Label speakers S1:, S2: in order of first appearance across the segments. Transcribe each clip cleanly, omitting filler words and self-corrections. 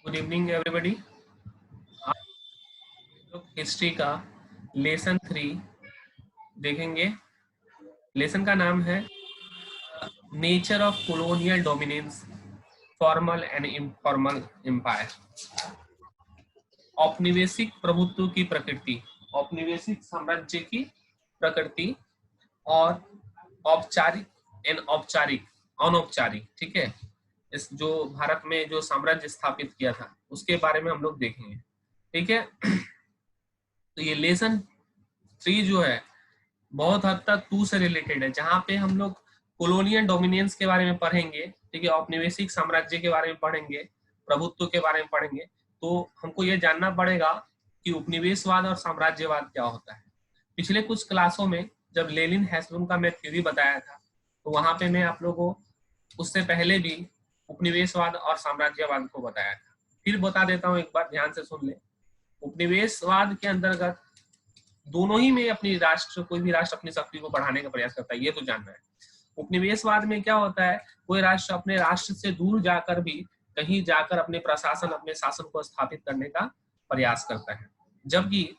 S1: Good evening everybody. आज लोग history का लेसन 3 देखेंगे। लेसन का नाम है nature of colonial dominance, formal and informal empire. औपनिवेशिक प्रभुत्व की प्रकृति, औपनिवेशिक साम्राज्य की प्रकृति और औपचारिक एंड औपचारिक अनौपचारिक, ठीक है, इस जो भारत में जो साम्राज्य स्थापित किया था उसके बारे में हम लोग देखेंगे। ठीक है, तो ये लेसन 3 जो है बहुत हद तक 2 से रिलेटेड है, जहां पे हम लोग कॉलोनियल डोमिनेंस के बारे में पढ़ेंगे, ठीक है, औपनिवेशिक साम्राज्य के बारे में पढ़ेंगे, प्रभुत्व के बारे में पढ़ेंगे। तो हमको ये जानना पड़ेगा कि उपनिवेशवाद और साम्राज्यवाद क्या होता है। पिछले कुछ क्लासों में जब लेनिन हैसलूम का मैं थ्योरी बताया था, तो वहां पे मैं आप लोगों को उससे पहले भी उपनिवेशवाद और साम्राज्यवाद को बताया था। फिर बता देता हूँ, एक बार ध्यान से सुन ले। उपनिवेशवाद के अंतर्गत दोनों ही में अपनी राष्ट्र, कोई भी राष्ट्र अपनी शक्ति को बढ़ाने का प्रयास करता है, ये तो जानना है। उपनिवेशवाद में क्या होता है, कोई राष्ट्र अपने राष्ट्र से दूर जाकर भी कहीं जाकर अपने प्रशासन, अपने शासन को स्थापित करने का प्रयास करता है। जबकि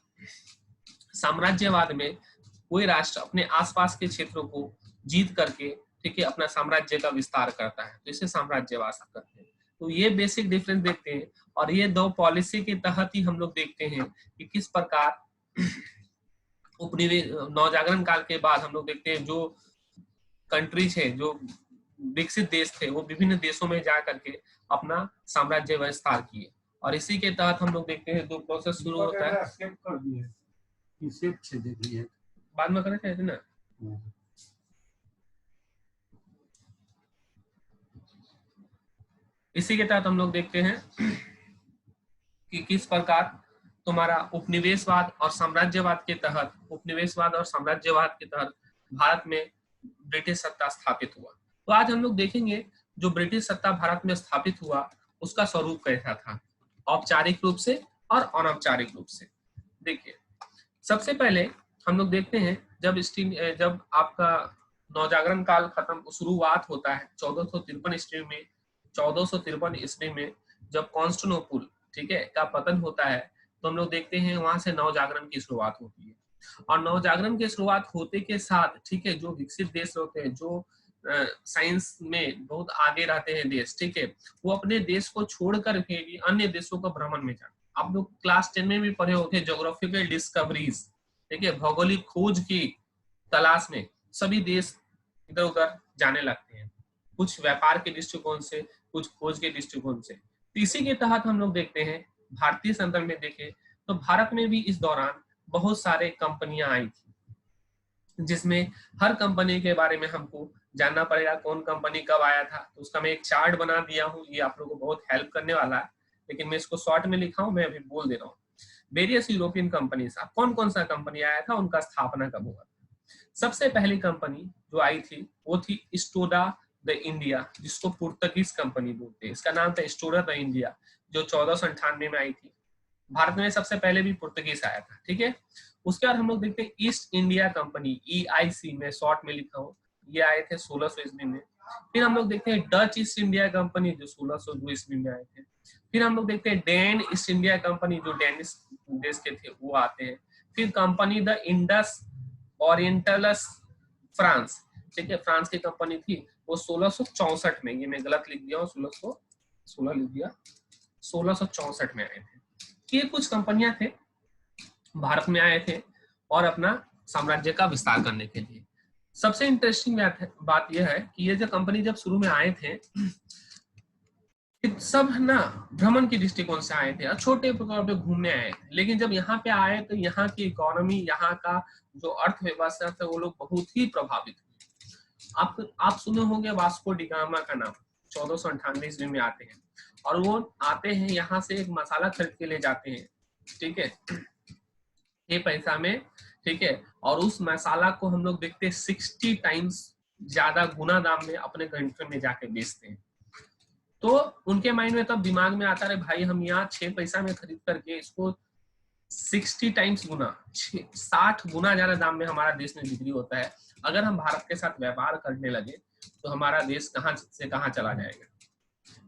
S1: साम्राज्यवाद में कोई राष्ट्र अपने आसपास के क्षेत्रों को जीत करके, ठीक है, अपना साम्राज्य का विस्तार करता है, तो इसे साम्राज्यवाद करते हैं। तो ये बेसिक डिफरेंस देखते हैं, और ये दो पॉलिसी के तहत ही हम लोग देखते हैं कि किस प्रकार उपनिवेश नवजागरण काल के बाद हम लोग देखते हैं जो कंट्रीज है, जो विकसित देश थे, वो विभिन्न देशों में जा करके अपना साम्राज्य विस्तार किए। और इसी के तहत हम लोग देखते हैं दो प्रोसेस शुरू होता है। बाद में करना चाहिए ना। इसी के तहत हम लोग देखते हैं कि किस प्रकार तुम्हारा उपनिवेशवाद और साम्राज्यवाद के तहत, उपनिवेशवाद और साम्राज्यवाद के तहत भारत में ब्रिटिश सत्ता स्थापित हुआ। तो आज हम लोग देखेंगे जो ब्रिटिश सत्ता भारत में स्थापित हुआ उसका स्वरूप कैसा था, औपचारिक रूप से और अनौपचारिक रूप से। देखिए, सबसे पहले हम लोग देखते हैं जब आपका नवजागरण काल खत्म शुरुआत होता है 1453 ईस्वी में जब कॉन्स्टेंटिनोपल, ठीक है, का पतन होता है, तो हम लोग देखते हैं वहां से नवजागरण की शुरुआत होती है। और नवजागरण की शुरुआत होते के साथ, ठीक है, जो विकसित देश होते हैं, जो साइंस में बहुत आगे रहते हैं देश, ठीक है, वो अपने देश को छोड़कर के भी अन्य देशों का भ्रमण में जाते। आप लोग क्लास 10 में भी पढ़े होते हैं ज्योग्राफिकल डिस्कवरीज, ठीक है, भौगोलिक खोज की तलाश में सभी देश इधर उधर जाने लगते हैं, कुछ व्यापार के दृष्टिकोण से, कुछ खोज के दृष्टिकोण से। इसी के तहत हम लोग देखते हैं भारतीय संदर्भ में देखें तो भारत में भी इस दौरान बहुत सारे कंपनियां आई थी, जिसमें हर कंपनी के बारे में हमको जानना पड़ेगा, कौन कंपनी कब आया था। तो उसका मैं एक चार्ट बना दिया हूँ, ये आप लोगों को बहुत हेल्प करने वाला है, लेकिन मैं इसको शॉर्ट में लिखा हूँ, मैं अभी बोल दे रहा हूँ। वेरियस यूरोपियन कंपनीज, कौन कौन सा कंपनी आया था, उनका स्थापना कब हुआ। सबसे पहली कंपनी जो आई थी वो थी स्टोडा द इंडिया, जिसको पुर्तगीज कंपनी बोलते हैं। इसका नाम था स्टोडा द इंडिया, जो 1498 में आई थी। भारत में सबसे पहले भी पुर्तगीज आया था, ठीक है। उसके बाद हम लोग देखते हैं ईस्ट इंडिया कंपनी, EIC में शॉर्ट में लिखा हूँ, ये आए थे 1600 ईस्वी में। फिर हम लोग देखते हैं डच ईस्ट इंडिया कंपनी, जो 1602 ईस्वी में आए थे। फिर हम लोग देखते हैं डैन ईस्ट इंडिया कंपनी, जो डेनिश देश के थे, वो आते हैं। फिर कंपनी द इंडस ओरिएंटलस फ्रांस, ठीक है, फ्रांस की कंपनी थी, वो 1664 में, ये मैं गलत लिख दिया हूँ, 1616 लिख दिया, 1664 में आए थे। ये कुछ कंपनियां थे, भारत में आए थे और अपना साम्राज्य का विस्तार करने के लिए। सबसे इंटरेस्टिंग बात यह है कि ये जो कंपनी जब शुरू में आए थे, सब ना भ्रमण की दृष्टिकोण से आए थे और छोटे प्रकार पे घूमने आए थे। लेकिन जब यहाँ पे आए तो यहाँ की इकोनॉमी, यहाँ का जो अर्थव्यवस्था था, वो लोग बहुत ही प्रभावित हुए। आप सुने होंगे वास्को डी गामा का नाम, 1498 ईस्वी में आते हैं, और वो आते हैं यहाँ से एक मसाला खरीद के ले जाते हैं, ठीक है, ये पैसा में, ठीक है, और उस मसाला को हम लोग देखते हैं 60 टाइम्स ज्यादा गुना दाम में अपने कंट्री में जाके बेचते हैं। तो उनके माइंड में तब दिमाग में आता है, भाई हम यहाँ 6 पैसा में खरीद करके इसको 60 टाइम्स गुना, 60 गुना ज्यादा दाम में हमारा देश में बिक्री होता है। अगर हम भारत के साथ व्यापार करने लगे तो हमारा देश कहाँ से कहाँ चला जाएगा।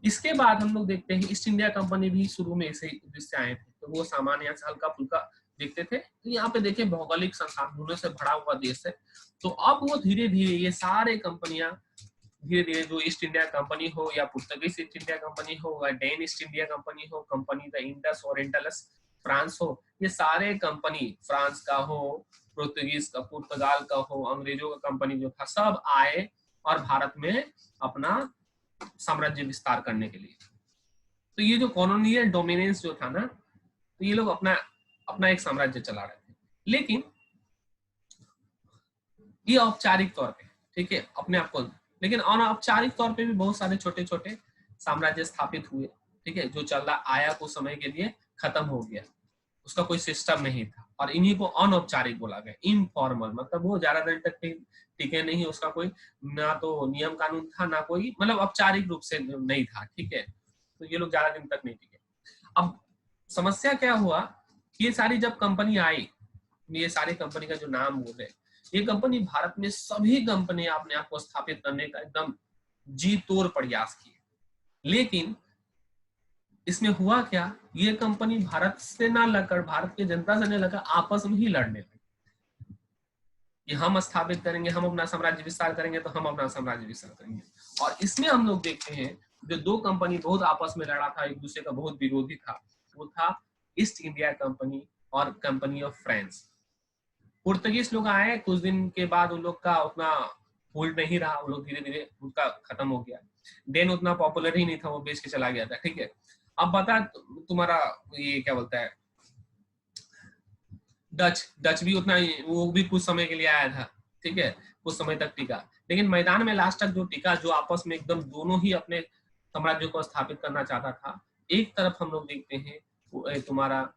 S1: इसके बाद हम लोग देखते हैं ईस्ट इंडिया कंपनी भी शुरू में इसे उद्देश्य से आए थे, तो वो सामान यहाँ से हल्का फुल्का देखते थे। तो यहाँ पे देखें भौगोलिक संसाधनों से भरा हुआ देश है, तो अब वो धीरे धीरे ये सारे कंपनियां धीरे धीरे, जो ईस्ट इंडिया कंपनी हो या पुर्तगीज ईस्ट इंडिया कंपनी हो या डेन ईस्ट इंडिया कंपनी हो, company the Indus orientals France हो, ये सारे कंपनी फ्रांस का हो, पुर्तगीज का, पुर्तगाल का हो, अंग्रेजों का कंपनी जो था, सब आए और भारत में अपना साम्राज्य विस्तार करने के लिए। तो ये जो कॉलोनियल डोमिनेंस जो था ना, तो ये लोग अपना अपना एक साम्राज्य चला रहे थे, लेकिन ये औपचारिक तौर पे, ठीक है, अपने आप को, लेकिन अनौपचारिक तौर पे भी बहुत सारे छोटे छोटे साम्राज्य स्थापित हुए, ठीक है, जो चल रहा आया कुछ समय के लिए खत्म हो गया, उसका कोई सिस्टम नहीं था, और इन्हीं को अनौपचारिक बोला गया, इनफॉर्मल, मतलब वो ज्यादा दिन तक टिके नहीं, उसका कोई ना तो नियम कानून था, ना कोई मतलब औपचारिक रूप से नहीं था, ठीक है, तो ये लोग ज्यादा दिन तक नहीं टिके। अब समस्या क्या हुआ, ये सारी जब कंपनी आई, ये सारी कंपनी का जो नाम बोले, ये कंपनी भारत में सभी कंपनी अपने आप को स्थापित करने का एकदम जी तोड़ प्रयास किए, लेकिन इसमें हुआ क्या, ये कंपनी भारत से ना लड़कर, भारत की जनता से नहीं लड़कर आपस में ही लड़ने लगी कि हम स्थापित करेंगे, हम अपना साम्राज्य विस्तार करेंगे, तो हम अपना साम्राज्य विस्तार करेंगे। और इसमें हम लोग देखते हैं जो दो कंपनी बहुत आपस में लड़ा था, एक दूसरे का बहुत विरोधी था, वो था ईस्ट इंडिया कंपनी और कंपनी ऑफ फ्रांस। पुर्तगीज लोग आए, कुछ दिन के बाद उन लोग का उतना होल्ड नहीं रहा, उन लोग धीरे धीरे उनका खत्म हो गया। डेन उतना पॉपुलर ही नहीं था, वो बेच के चला गया था, ठीक है। अब बता तुम्हारा ये क्या बोलता है, डच भी उतना, वो भी कुछ समय के लिए आया था, ठीक है, कुछ समय तक टिका, लेकिन मैदान में लास्ट तक जो टिका, जो आपस में एकदम दोनों ही अपने साम्राज्य को स्थापित करना चाहता था। एक तरफ हम लोग देखते हैं तुम्हारा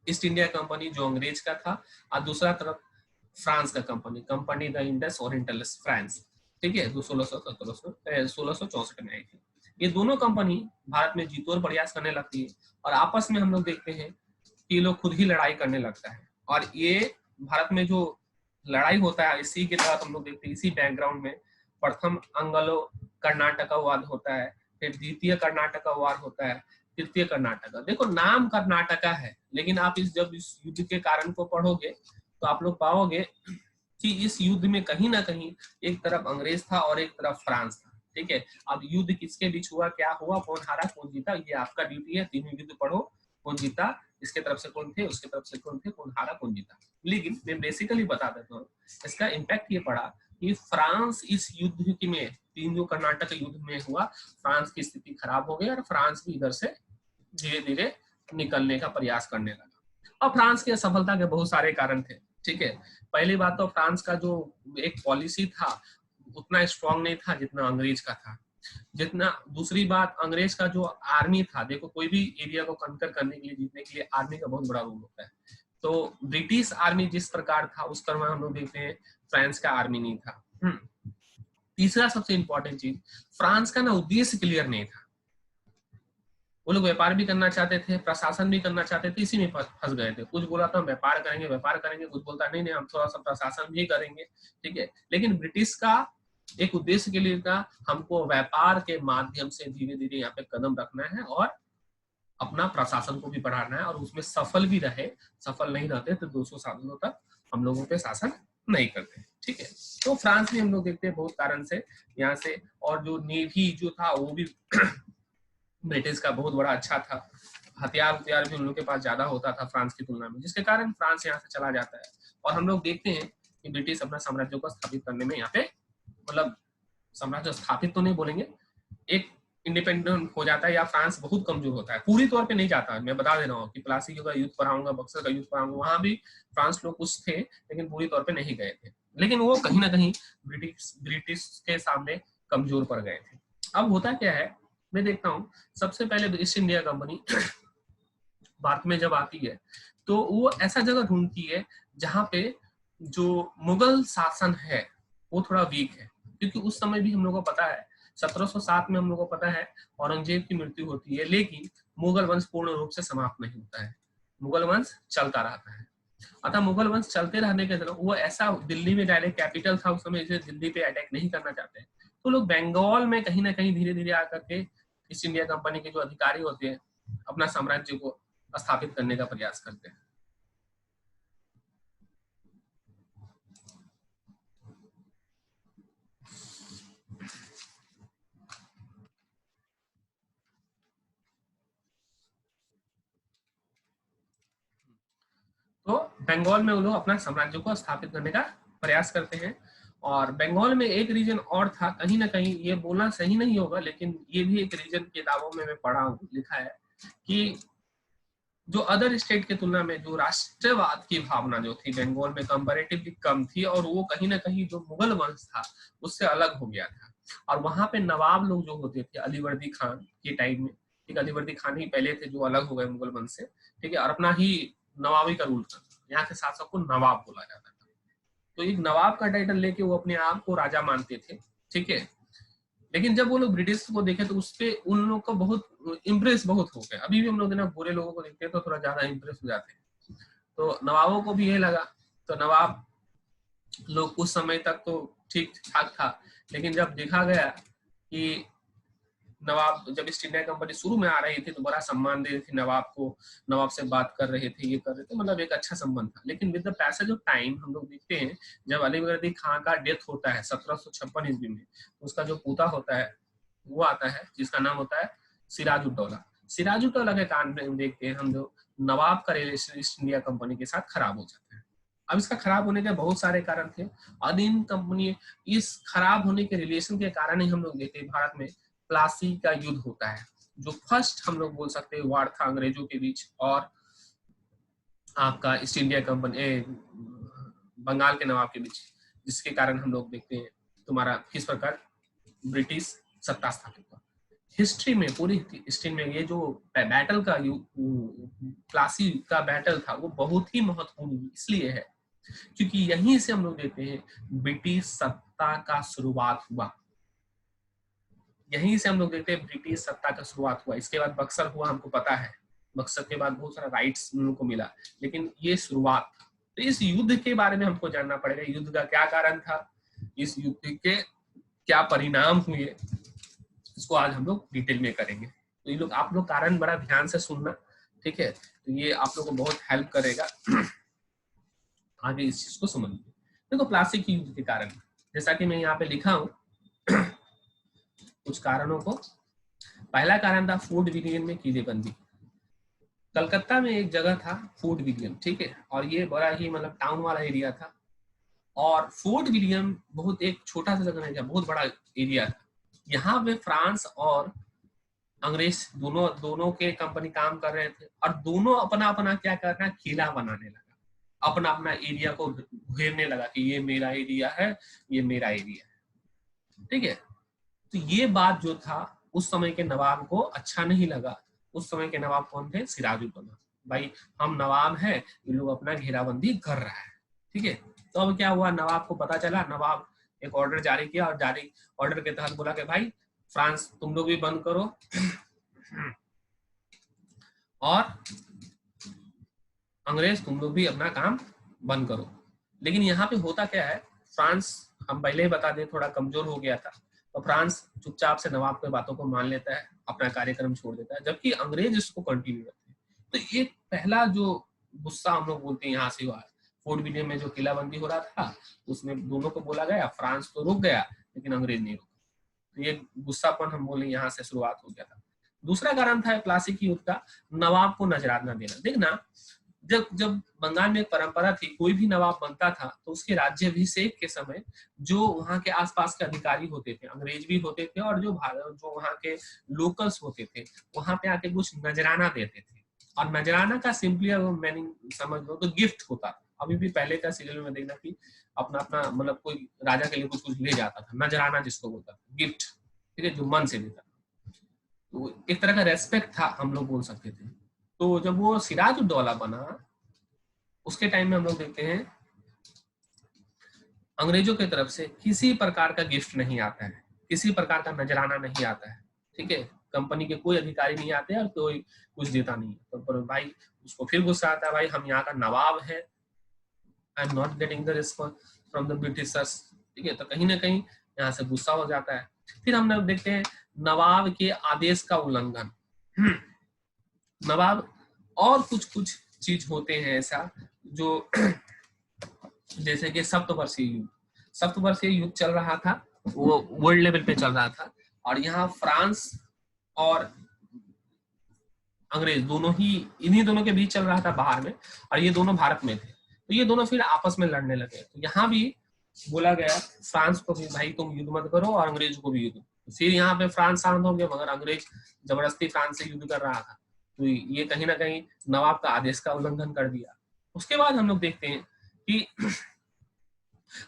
S1: ईस्ट इंडिया कंपनी जो अंग्रेज का था, और दूसरा तरफ फ्रांस का company, company the Indus orientals France, ठीक है, 1664 में आई थी। ये दोनों कंपनी भारत में जीतोड़ प्रयास करने लगती है, और आपस में हम लोग देखते हैं कि ये लोग खुद ही लड़ाई करने लगता है। और ये भारत में जो लड़ाई होता है, इसी के तहत हम लोग देखते हैं, इसी बैकग्राउंड में प्रथम अंग्लो कर्नाटक वाद होता है, फिर द्वितीय कर्नाटक वाद होता है, तृतीय कर्नाटक। देखो नाम कर्नाटका है, लेकिन आप जब इस युद्ध के कारण को पढ़ोगे तो आप लोग पाओगे कि इस युद्ध में कहीं ना कहीं एक तरफ अंग्रेज था और एक तरफ फ्रांस था, ठीक है। अब युद्ध किसके बीच हुआ, क्या हुआ, कौन हारा कौन जीता, ये आपका ड्यूटी है, तीनों युद्ध पढ़ो, कौन जीता, इसके तरफ से कौन थे, उसके तरफ से कौन थे, कौन हारा कौन जीता। लेकिन मैं बेसिकली बता देता हूँ, इसका इम्पैक्ट ये पड़ा कि फ्रांस इस युद्ध में, तीन जो कर्नाटक युद्ध में हुआ, फ्रांस की स्थिति खराब हो गई और फ्रांस भी इधर से धीरे धीरे निकलने का प्रयास करने लगा। और फ्रांस की असफलता के बहुत सारे कारण थे, ठीक है। पहली बात तो फ्रांस का जो एक पॉलिसी था उतना स्ट्रांग नहीं था जितना अंग्रेज का था, जितना। दूसरी बात, अंग्रेज का जो आर्मी था, देखो कोई भी एरिया को कंकर करने के लिए, जीतने के लिए आर्मी का बहुत बड़ा रोल होता है। तो ब्रिटिश आर्मी जिस प्रकार था, उस तरह हम लोग देखते हैं फ्रांस का आर्मी नहीं था। तीसरा सबसे इंपॉर्टेंट चीज, फ्रांस का ना उद्देश्य क्लियर नहीं था। वो लोग व्यापार भी करना चाहते थे, प्रशासन भी करना चाहते थे, इसी में फंस गए थे। कुछ बोला था व्यापार करेंगे, कुछ बोलता नहीं नहीं हम थोड़ा सा प्रशासन भी करेंगे, ठीक है। लेकिन ब्रिटिश का एक उद्देश्य के लिए था, हमको व्यापार के माध्यम से धीरे धीरे यहाँ पे कदम रखना है और अपना प्रशासन को भी बढ़ाना है, और उसमें सफल भी रहे। सफल नहीं रहते तो 200 सालों तक हम लोगों पे शासन नहीं करते, ठीक है। तो फ्रांस में हम लोग देखते हैं बहुत कारण से यहाँ से, और जो नेवी जो था वो भी ब्रिटिश का बहुत बड़ा अच्छा था, हथियार भी उन लोगों के पास ज्यादा होता था फ्रांस की तुलना में, जिसके कारण फ्रांस यहाँ से चला जाता है। और हम लोग देखते हैं कि ब्रिटिश अपना साम्राज्य को स्थापित करने में यहाँ पे, मतलब साम्राज्य स्थापित तो नहीं बोलेंगे, एक इंडिपेंडेंट हो जाता है, या फ्रांस बहुत कमजोर होता है, पूरी तौर पे नहीं जाता है। मैं बता दे रहा हूँ कि प्लासी का युद्ध पढ़ाऊंगा, बक्सर का युद्ध पढ़ाऊंगा, वहां भी फ्रांस लोग कुछ थे, लेकिन पूरी तौर पे नहीं गए थे, लेकिन वो कहीं ना कहीं ब्रिटिश के सामने कमजोर पड़ गए थे। अब होता क्या है, मैं देखता हूँ सबसे पहले ईस्ट इंडिया कंपनी भारत में जब आती है, तो वो ऐसा जगह ढूंढती है जहाँ पे जो मुगल शासन है वो थोड़ा वीक है, क्योंकि उस समय भी हम लोगों को पता है 1707 में हम लोगों को पता है औरंगजेब की मृत्यु होती है, लेकिन मुगल वंश पूर्ण रूप से समाप्त नहीं होता है, मुगल वंश चलता रहता है। अतः मुगल वंश चलते रहने के दौरान वो ऐसा, दिल्ली में डायरेक्ट कैपिटल था उस समय, इसे दिल्ली पे अटैक नहीं करना चाहते, तो लोग बंगाल में कहीं ना कहीं धीरे धीरे आकर के ईस्ट इंडिया कंपनी के जो अधिकारी होते हैं अपना साम्राज्य को स्थापित करने का प्रयास करते हैं। तो बंगाल में वो लोग अपना साम्राज्य को स्थापित करने का प्रयास करते हैं। और बंगाल में एक रीजन और था, कहीं ना कहीं ये बोलना सही नहीं होगा लेकिन ये भी एक रीजन किताबों में मैं पढ़ा हूँ, लिखा है कि जो अदर स्टेट की तुलना में जो राष्ट्रवाद की भावना जो थी बंगाल में कंपैरेटिवली कम थी, और वो कहीं ना कहीं जो मुगल वंश था उससे अलग हो गया था। और वहां पे नवाब लोग जो होते थे अलीवर्दी खान के टाइम में, ठीक, अलीवर्दी खान ही पहले थे जो अलग हो गए मुगल वंश से, ठीक है, और अपना ही नवाबी का रूल करता, यहाँ के शासक को नवाब बोला जाता था। तो एक नवाब का टाइटल लेके वो अपने आप को राजा मानते थे, ठीक है। लेकिन जब वो लोग ब्रिटिश को देखे तो उसपे उन लोग को बहुत इम्प्रेस बहुत हो गया। अभी भी हम लोग ना बुरे लोगों को देखते हैं तो थोड़ा ज्यादा इम्प्रेस हो जाते हैं। तो नवाबों को भी ये लगा, तो नवाब लोग कुछ समय तक तो ठीक ठाक था, लेकिन जब देखा गया कि नवाब जब ईस्ट इंडिया कंपनी शुरू में आ रही थी तो बड़ा सम्मान दे रही थी नवाब को, नवाब से बात कर रहे थे, ये कर रहे थे, मतलब एक अच्छा संबंध था। लेकिन with the passage of time हम लोग देखते हैं जब अलीवर्दी खान का डेथ होता है 1756 ईस्वी में, उसका जो पोता होता है वो आता है जिसका नाम होता है सिराजुद्दौला। सिराजुद्दौला के कारण में देखते हैं हम जो नवाब का रिलेशन ईस्ट इंडिया कंपनी के साथ खराब हो जाता है। अब इसका खराब होने के बहुत सारे कारण थे, और इन कंपनी इस खराब होने के रिलेशन के कारण ही हम लोग देखते हैं भारत में प्लासी का युद्ध होता है, जो फर्स्ट हम लोग बोल सकते हैं वार था अंग्रेजों के बीच और आपका ईस्ट इंडिया कंपनी बंगाल के नवाब के बीच, जिसके कारण हम लोग देखते हैं तुम्हारा किस प्रकार ब्रिटिश सत्ता स्थापित हुआ। हिस्ट्री में पूरी हिस्ट्री में ये जो बैटल का प्लासी का बैटल था वो बहुत ही महत्वपूर्ण इसलिए है क्योंकि यहीं से हम लोग देखते हैं ब्रिटिश सत्ता का शुरुआत हुआ। यहीं से हम लोग देखते हैं ब्रिटिश सत्ता का शुरुआत हुआ। इसके बाद बक्सर हुआ, हमको पता है, बक्सर के बाद बहुत सारा राइट्स उन लोगों को मिला, लेकिन ये शुरुआत। तो इस युद्ध के बारे में हमको जानना पड़ेगा, युद्ध का क्या कारण था, इस युद्ध के क्या परिणाम हुए, इसको आज हम लोग डिटेल में करेंगे। तो ये लोग आप लोग कारण बड़ा ध्यान से सुनना, ठीक है, तो ये आप लोग को बहुत हेल्प करेगा आगे इस चीज को समझने। देखो प्लासी की युद्ध के कारण, जैसा कि मैं यहाँ पे लिखा हूँ कुछ कारणों को। पहला कारण था फोर्ट विलियम में किलेबंदी। कलकत्ता में एक जगह था फोर्ट विलियम, ठीक है, और ये बड़ा ही मतलब टाउन वाला एरिया था। और फोर्ट विलियम बहुत एक छोटा सा जगह नहीं था, बहुत बड़ा एरिया था। यहाँ पे फ्रांस और अंग्रेज दोनों के कंपनी काम कर रहे थे, और दोनों अपना अपना क्या करना, किला बनाने लगा, अपना अपना एरिया को घेरने लगा कि ये मेरा एरिया है, ये मेरा एरिया है, ठीक है। तो ये बात जो था उस समय के नवाब को अच्छा नहीं लगा। उस समय के नवाब कौन थे, सिराजुद्दौला। भाई हम नवाब है, ये लोग अपना घेराबंदी कर रहा है, ठीक है। तो अब क्या हुआ, नवाब को पता चला, नवाब एक ऑर्डर जारी किया, और जारी ऑर्डर के तहत बोला कि भाई फ्रांस तुम लोग भी बंद करो और अंग्रेज तुम लोग भी अपना काम बंद करो। लेकिन यहाँ पे होता क्या है, फ्रांस हम पहले ही बता दें थोड़ा कमजोर हो गया था, तो फ्रांस चुपचाप से नवाब की बातों को मान लेता है, अपना कार्यक्रम छोड़ देता है, जबकि अंग्रेज इसको कंटिन्यू करते हैं। तो एक पहला जो गुस्सा हम लोग बोलते हैं यहाँ से हुआ है। फोर्ट विलियम में जो किलाबंदी हो रहा था उसमें दोनों को बोला गया, फ्रांस तो रुक गया लेकिन अंग्रेज नहीं रुका। तो ये गुस्सापन हम बोले यहाँ से शुरुआत हो गया था। दूसरा कारण था प्लासी की युद्ध का, नवाब को नजराना देना। देखना जब जब बंगाल में एक परंपरा थी, कोई भी नवाब बनता था तो उसके राज्याभिषेक के समय जो वहाँ के आसपास के अधिकारी होते थे, अंग्रेज भी होते थे, और जो वहाँ के लोकल्स होते थे, वहां पे आके कुछ नजराना देते थे। और नजराना का सिंपली मीनिंग समझ लो तो गिफ्ट होता था। अभी भी पहले का सीरियल में देखना कि अपना अपना मतलब कोई राजा के लिए कुछ कुछ ले जाता था, नजराना जिसको बोलता था, गिफ्ट, ठीक है, जो मन से देता था। तो एक तरह का रेस्पेक्ट था, हम लोग बोल सकते थे। तो जब वो सिराजुद्दौला बना उसके टाइम में हम लोग देखते हैं अंग्रेजों की तरफ से किसी प्रकार का गिफ्ट नहीं आता है, किसी प्रकार का नजराना नहीं आता है, ठीक है। कंपनी के कोई अधिकारी नहीं आते और कोई कुछ देता नहीं है। तो भाई उसको फिर गुस्सा आता है, भाई हम यहाँ का नवाब है, I am not getting the response from the Britishers, ठीक है। तो कहीं ना कहीं यहाँ से गुस्सा हो जाता है। फिर हम लोग देखते हैं नवाब के आदेश का उल्लंघन। नवाब और कुछ चीज होते हैं ऐसा जो जैसे कि सप्तवर्षीय युद्ध चल रहा था, वो वर्ल्ड लेवल पे चल रहा था, और यहाँ फ्रांस और अंग्रेज दोनों ही, इन्हीं दोनों के बीच चल रहा था बाहर में, और ये दोनों भारत में थे। तो ये दोनों फिर आपस में लड़ने लगे। तो यहाँ भी बोला गया फ्रांस को भी, भाई तुम युद्ध मत करो, और अंग्रेज को भी युद्ध। फिर यहाँ पे फ्रांस शांत हो गया, मगर अंग्रेज जबरदस्ती फ्रांस से युद्ध कर रहा था। तो ये कहीं ना कहीं नवाब का आदेश का उल्लंघन कर दिया। उसके बाद हम लोग देखते हैं कि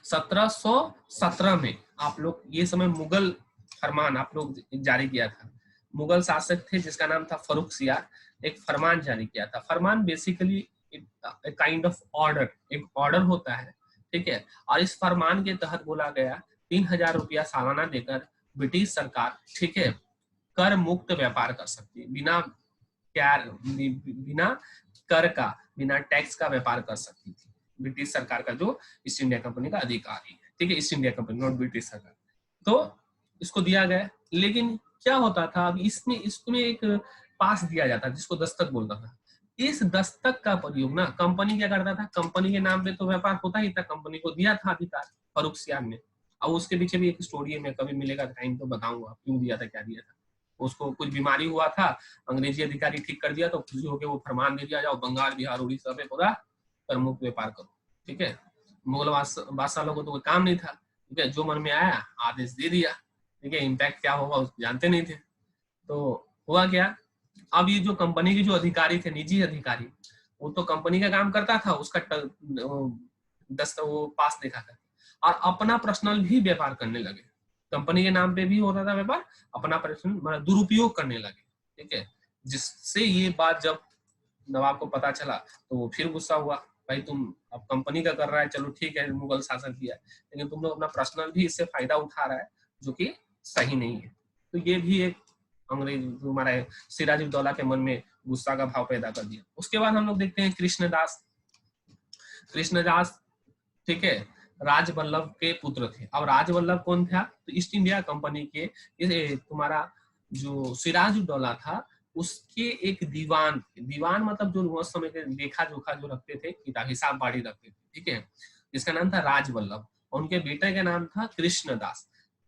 S1: 1717 में आप लोग, ये समय मुगल फरमान आप लोग जारी किया था। मुगल शासक थे जिसका नाम था फर्रुखसियार, एक फरमान जारी किया था। फरमान बेसिकली काइंड ऑफ ऑर्डर, एक ऑर्डर होता है, ठीक है। और इस फरमान के तहत बोला गया 3000 रुपया सालाना देकर ब्रिटिश सरकार, ठीक है, कर मुक्त व्यापार कर सकती है, बिना कर का, बिना टैक्स का व्यापार कर सकती थी ब्रिटिश सरकार का, जो ईस्ट इंडिया कंपनी का अधिकारी है, ठीक है, east India company, not British सरकार। तो इसको दिया गया। लेकिन क्या होता था, अब इसमें एक पास दिया जाता जिसको दस्तक बोलता था। इस दस्तक का प्रयोग ना कंपनी क्या करता था, कंपनी के नाम पे तो व्यापार होता ही था, कंपनी को दिया था अधिकार फर्रुखसियार ने। और उसके पीछे भी एक स्टोरी है, मैं कभी मिलेगा टाइम तो बताऊंगा क्यों दिया था, क्या दिया था। उसको कुछ बीमारी हुआ था, अंग्रेजी अधिकारी ठीक कर दिया, तो खुशी होकर वो फरमान दे दिया, जाओ बंगाल बिहार उड़ीसा पे पूरा कर मुक्त व्यापार करो, ठीक है। मुगल बादशाह लोगों को तो कोई काम नहीं था, ठीक है, जो मन में आया आदेश दे दिया, ठीक है। इम्पैक्ट क्या होगा उसको जानते नहीं थे। तो हुआ क्या, अब ये जो कंपनी के जो अधिकारी थे, निजी अधिकारी, वो तो कंपनी का काम करता था, उसका वो पास देखा था, और अपना पर्सनल भी व्यापार करने लगे। कंपनी के नाम पे भी होता था व्यापार, अपना पर्सनल दुरुपयोग करने लगे, ठीक है। जिससे ये बात जब नवाब को पता चला तो वो फिर गुस्सा हुआ, भाई तुम अब कंपनी का कर रहा है, चलो ठीक है, मुगल शासन किया, लेकिन तुम लोग अपना पर्सनल भी इससे फायदा उठा रहा है, जो कि सही नहीं है। तो ये भी एक अंग्रेज हमारा सिराजुद्दौला के मन में गुस्सा का भाव पैदा कर दिया। उसके बाद हम लोग देखते हैं कृष्णदास, ठीक है, राजवल्लभ के पुत्र थे। अब राजवल्लभ कौन था, तो ईस्ट इंडिया कंपनी के तुम्हारा जो सिराजुद्दौला था उसके एक दीवान मतलब जो उस समय के लेखा जोखा जो रखते थे, किताब हिसाब बाड़ी रखते थे, ठीक है, जिसका नाम था राजवल्लभ, और उनके बेटे का नाम था कृष्णदास।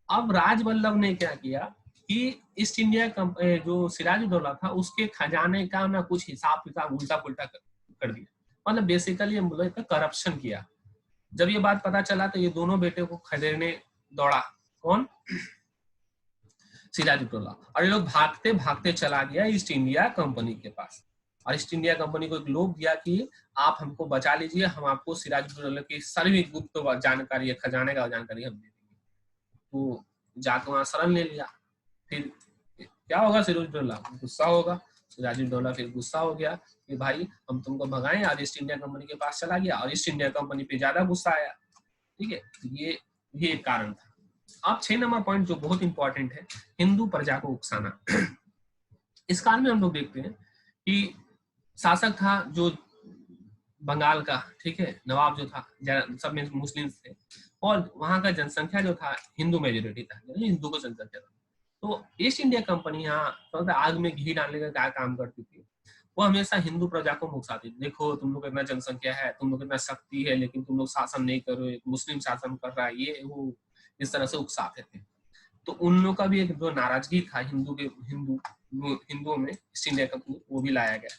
S1: अब राजवल्लभ ने क्या किया कि ईस्ट इंडिया जो सिराजुद्दौला था उसके खजाने का ना कुछ हिसाब किताब उल्टा पुल्टा कर दिया, मतलब बेसिकली हम बोले करप्शन किया। जब ये बात पता चला तो ये दोनों बेटे को खदेड़ने दौड़ा, कौन, सिराजुद्दौला, और ये लोग भागते भागते चला गया ईस्ट इंडिया कंपनी के पास, और ईस्ट इंडिया कंपनी को एक लोभ दिया कि आप हमको बचा लीजिए, हम आपको सिराजुद्दौला की सारी गुप्त जानकारी है, खजाने का जानकारी हम दे देंगे। तो जाकर वहां शरण ले लिया। फिर क्या होगा, सिराजुद्दौला गुस्सा होगा, सिराजुद्दौला फिर गुस्सा हो गया कि भाई हम तुमको भगाएं, और ईस्ट इंडिया कंपनी के पास चला गया, और ईस्ट इंडिया कंपनी पे ज्यादा गुस्सा आया, ठीक है। ये भी एक कारण था। अब 6 नंबर पॉइंट जो बहुत इंपॉर्टेंट है, हिंदू प्रजा को उकसाना। इस काल में हम लोग देखते हैं कि शासक था जो बंगाल का, ठीक है, नवाब जो था, सब में मुस्लिम थे, और वहां का जनसंख्या जो था हिंदू मेजोरिटी था, हिंदू को जनसंख्या था। तो ईस्ट इंडिया कंपनी यहाँ आग में घी डालने का क्या काम करती थी, वो हमेशा हिंदू प्रजा को उकसाती थी। देखो तुम लोग इतना जनसंख्या है, तुम लोग इतना शक्ति है, लेकिन तुम लोग शासन नहीं कर रहे हो, मुस्लिम शासन कर रहा है, ये वो इस तरह से उकसाते थे। तो उन लोग का भी एक जो नाराजगी था हिंदुओं में ईस्ट इंडिया कंपनी, वो भी लाया गया,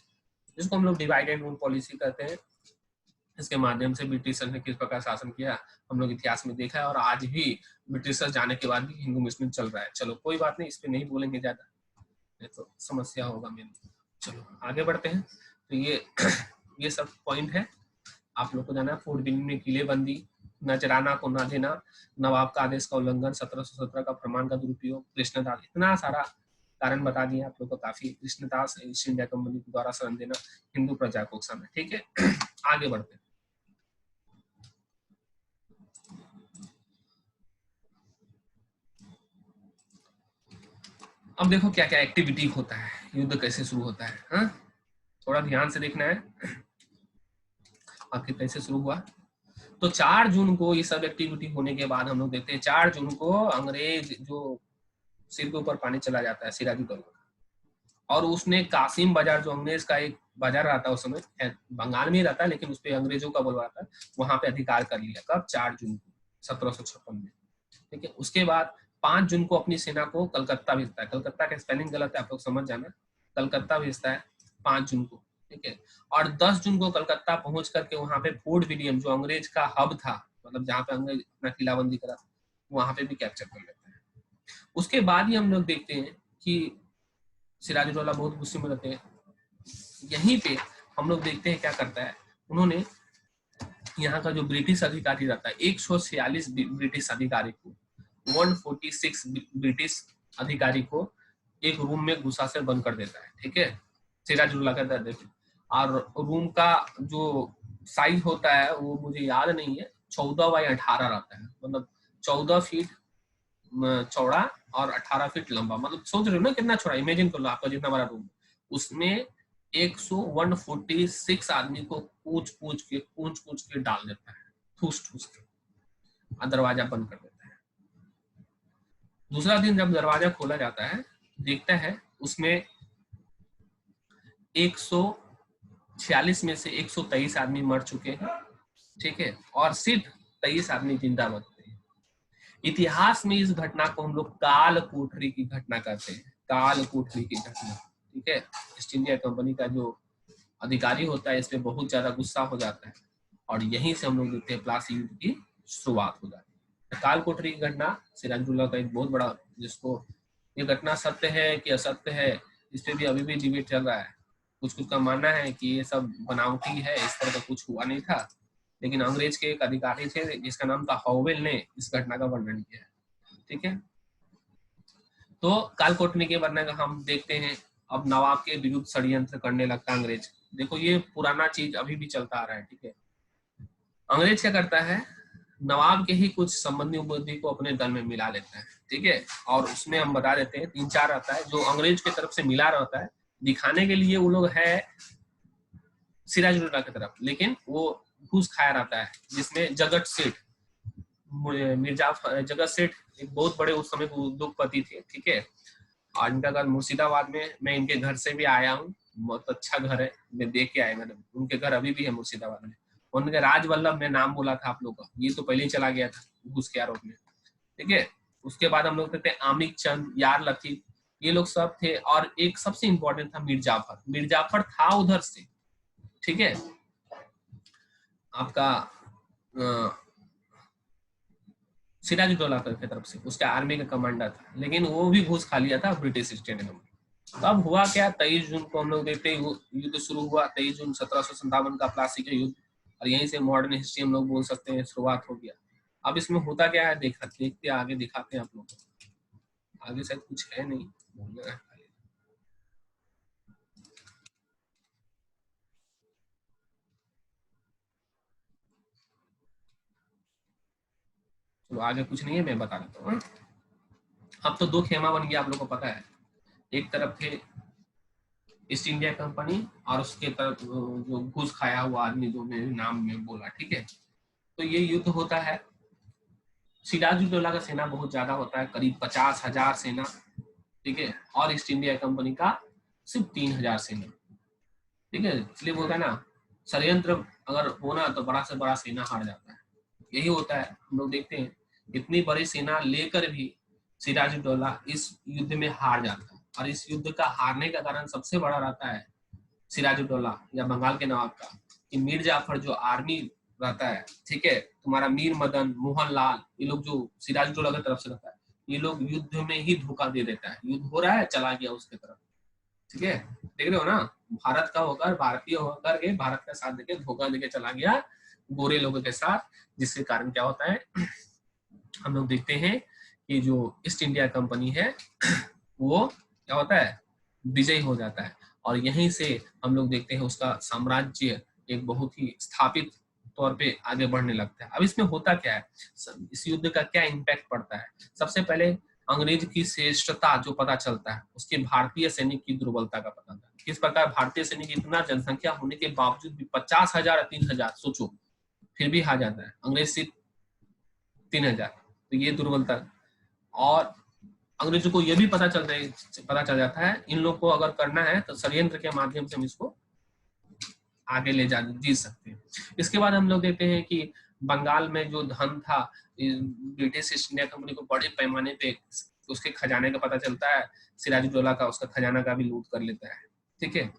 S1: जिसको हम लोग डिवाइड एंड रूल पॉलिसी कहते हैं। इसके माध्यम से ब्रिटिशर ने किस प्रकार शासन किया हम लोग इतिहास में देखा है, और आज भी ब्रिटिशर जाने के बाद भी हिंदू मुस्लिम चल रहा है। चलो कोई बात नहीं, इस पे नहीं बोलेंगे ज्यादा, नहीं तो समस्या होगा मेरे। चलो आगे बढ़ते हैं। तो ये सब पॉइंट है आप लोग को जाना। फोर्ट विलियम में किलेबंदी, नजराना को ना देना, नवाब का आदेश का उल्लंघन, 1717 का फरमान का दुरुपयोग, कृष्णदास, इतना सारा कारण बता दिया आप लोग को काफी। कृष्णदास, ईस्ट इंडिया कंपनी के द्वारा शरण देना, हिंदू प्रजा को उकसाना, ठीक है। आगे बढ़ते हैं। अब देखो क्या क्या एक्टिविटी होता है, युद्ध कैसे शुरू होता है, हाँ? थोड़ा ध्यान से देखना है आखिर कैसे शुरू हुआ। तो 4 जून को ये सब एक्टिविटी होने के बाद हम लोग देखते हैं 4 जून को अंग्रेज जो सिर के ऊपर पानी चला जाता है सिराजुद्दौला, और उसने कासिम बाजार जो अंग्रेज का एक बाजार रहता है उस समय बंगाल में ही रहता है, लेकिन उस पर अंग्रेजों का बोलवा था, वहां पे अधिकार कर लिया। कब? 4 जून को 1756 में। ठीक है, उसके बाद 5 जून को अपनी सेना को कलकत्ता भेजता है। कलकत्ता का स्पेलिंग गलत है, आप लोग समझ जाना। कलकत्ता भेजता है 5 जून को। ठीक है, और 10 जून को कलकत्ता पहुंच करके वहां पे फोर्ट विलियम जो अंग्रेज का हब था, मतलब जहां पे अंग्रेज अपना किलाबंदी करा, वहां पे भी कैप्चर कर लेता है। उसके बाद ही हम लोग देखते हैं कि सिराजुद्दौला बहुत गुस्से में रहते हैं। यहीं पे हम लोग देखते हैं क्या करता है, उन्होंने यहाँ का जो ब्रिटिश अधिकारी रहता है 146 ब्रिटिश अधिकारी को 146 ब्रिटिश अधिकारी को एक रूम में घुसा से बंद कर देता है। ठीक है, सिराजुद्दौला का देखिए, और रूम का जो साइज होता है वो मुझे याद नहीं है, 14 बाई 18 रहता है, मतलब 14 फीट चौड़ा और 18 फीट लंबा। मतलब सोच रहे हो ना कितना चौड़ा, इमेजिन कर लो आपका जितना बड़ा रूम, उसमें 146 आदमी को पूछ पूछ के डाल देता है, ठूस ठूस के, और दरवाजा बंद कर देता है। दूसरा दिन जब दरवाजा खोला जाता है, देखता है उसमें 146 में से 123 आदमी मर चुके हैं। ठीक है, और सिर्फ 23 आदमी जिंदा बचते हैं। इतिहास में इस घटना को हम लोग काल कोठरी की घटना कहते हैं, काल कोठरी की घटना। ठीक है, ईस्ट इंडिया कंपनी का जो अधिकारी होता है इस पे बहुत ज्यादा गुस्सा हो जाता है, और यहीं से हम लोग देखते हैं प्लासी युद्ध की शुरुआत हो जाती है। काल कोठरी की घटना सिराजुद्दौला का एक बहुत बड़ा, जिसको ये घटना सत्य है कि असत्य है, इस पे भी अभी भी डिबेट चल रहा है। कुछ का मानना है कि ये सब बनावटी है, इस तरह का कुछ हुआ नहीं था, लेकिन अंग्रेज के एक अधिकारी थे जिसका नाम था हॉवेल ने इस घटना का वर्णन किया है। ठीक है, तो काल कोठरी के वर्णन का हम देखते हैं। अब नवाब के विरुद्ध षड्यंत्र करने लगता है अंग्रेज। देखो ये पुराना चीज अभी भी चलता आ रहा है। ठीक है, अंग्रेज क्या करता है, नवाब के ही कुछ संबंधी उबंधी को अपने दल में मिला लेता है। ठीक है, और उसमें हम बता देते हैं 3-4 रहता है जो अंग्रेज की तरफ से मिला रहता है, दिखाने के लिए वो लोग है सिराजुद्दौला की तरफ, लेकिन वो घूस खाया रहता है, जिसमें जगत सेठ मिर्जा जगत सेठ एक बहुत बड़े उस समय उद्योगपति थे। ठीक है, और इनका घर मुर्शिदाबाद में, मैं इनके घर से भी आया हूँ, बहुत अच्छा घर है, मैं देख के आया, मैंने उनके घर अभी भी है मुर्शिदाबाद में। उनके राजवल्लभ में नाम बोला था आप लोग का, ये तो पहले ही चला गया था घूस के आरोप में। ठीक है, उसके बाद हम लोग कहते हैं आमिर चंद, यार लतीफ, ये लोग सब थे, और एक सबसे इंपॉर्टेंट था मीर जाफर। मीर जाफर था उधर से। ठीक है, आपका सिराजुद्दौला की तरफ से, उसका आर्मी का कमांडर था, लेकिन वो भी घूस खा लिया था ब्रिटिश ईस्ट इंडिया कंपनी। तो अब हुआ क्या, 23 जून को हम लोग देखते हैं युद्ध शुरू हुआ, 23 जून 1757 का प्लासी का युद्ध, और यहीं से मॉडर्न हिस्ट्री हम लोग बोल सकते हैं शुरुआत हो गया। अब इसमें होता क्या है, देखते आगे दिखाते हैं आप लोग को। आगे शायद कुछ है नहीं, बोलना है। चलो आगे कुछ नहीं है, मैं बता देता हूँ। अब तो 2 खेमा बन गया, आप लोग को पता है। एक तरफ थे ईस्ट इंडिया कंपनी, और उसके तरफ जो घूस खाया हुआ आदमी जो मेरे नाम में बोला। ठीक है, तो ये युद्ध होता है। सिराजुद्दौला का सेना बहुत ज्यादा होता है, करीब 50,000 सेना। ठीक है, और ईस्ट इंडिया कंपनी का सिर्फ 3,000 सेना। ठीक है, इसलिए बोलता है ना, षड्यंत्र अगर होना तो बड़ा से बड़ा सेना हार जाता है। यही होता है, हम लोग देखते हैं इतनी बड़ी सेना लेकर भी सिराजुद्दौला इस युद्ध में हार जाता है, और इस युद्ध का हारने का कारण सबसे बड़ा रहता है सिराजुद्दौला या बंगाल के नवाब का, कि मीर जाफर जो आर्मी रहता है, ठीक है, तुम्हारा मीर मदन, मोहन लाल, ये लोग जो सिराजुद्दौला की तरफ से रहता है, ये लोग युद्ध में ही धोखा दे देता है। युद्ध हो रहा है, चला गया उसके तरफ। ठीक है, देख रहे हो ना, भारत का होकर, भारतीय होकर के भारत का साथ देके धोखा देके चला गया गोरे लोगों के साथ, जिसके कारण क्या होता है, हम लोग देखते हैं कि जो ईस्ट इंडिया कंपनी है वो क्या होता है, विजयी हो जाता है, और यहीं से हम लोग देखते हैं उसका साम्राज्य एक बहुत ही स्थापित तौर पे आगे बढ़ने लगता है। अब इसमें होता क्या है, इस युद्ध का क्या इम्पैक्ट पड़ता है, सबसे पहले अंग्रेज की श्रेष्ठता जो पता चलता है, उसके भारतीय सैनिक की दुर्बलता का पता चलता है। किस प्रकार भारतीय सैनिक इतना जनसंख्या होने के बावजूद भी 50,000 3,000, सोचो फिर भी हार जाता है। अंग्रेज सिर्फ 3000, तो ये दुर्बलता। और अंग्रेजों को ये भी पता चल जाता है इन लोग को अगर करना है तो षड्यंत्र के माध्यम से हम इसको आगे ले जा जीत सकते हैं। इसके बाद हम लोग देखते हैं कि बंगाल में जो धन था, ब्रिटिश ईस्ट इंडिया कंपनी को बड़े पैमाने पे उसके खजाने का पता चलता है। सिराजुद्दौला का उसका खजाना का भी लूट कर लेता है, ठीक है,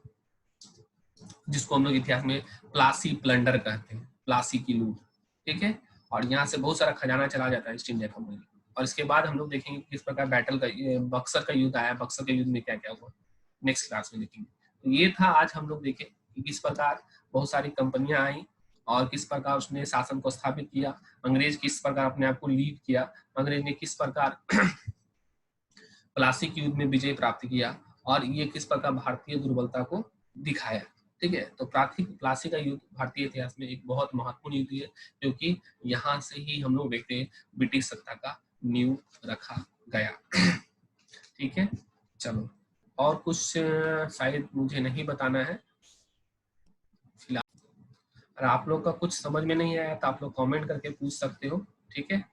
S1: जिसको हम लोग इतिहास में प्लासी प्लंडर कहते हैं, प्लासी की लूट, ठीक है। और यहाँ से बहुत सारा खजाना चला जाता है ईस्ट इंडिया कंपनी। और इसके बाद हम लोग देखेंगे किस प्रकार बैटल का बक्सर का युद्ध आया, बक्सर के युद्ध में क्या क्या हुआ, नेक्स्ट क्लास में देखेंगे। तो ये था आज हम लोग देखें कि किस प्रकार बहुत सारी कंपनियां आई और किस प्रकार उसने शासन को स्थापित किया, अंग्रेज किस प्रकार अपने आप को लीड किया, अंग्रेज ने किस प्रकार प्लासी के युद्ध में विजय प्राप्त किया, और ये किस प्रकार भारतीय दुर्बलता को दिखाया, ठीक है। तो प्लासी का युद्ध भारतीय इतिहास में एक बहुत महत्वपूर्ण युद्ध है, क्योंकि यहाँ से ही हम लोग देखते हैं ब्रिटिश सत्ता का नींव रखा गया, ठीक है। चलो, और कुछ शायद मुझे नहीं बताना है फिलहाल। अगर आप लोग का कुछ समझ में नहीं आया तो आप लोग कमेंट करके पूछ सकते हो, ठीक है।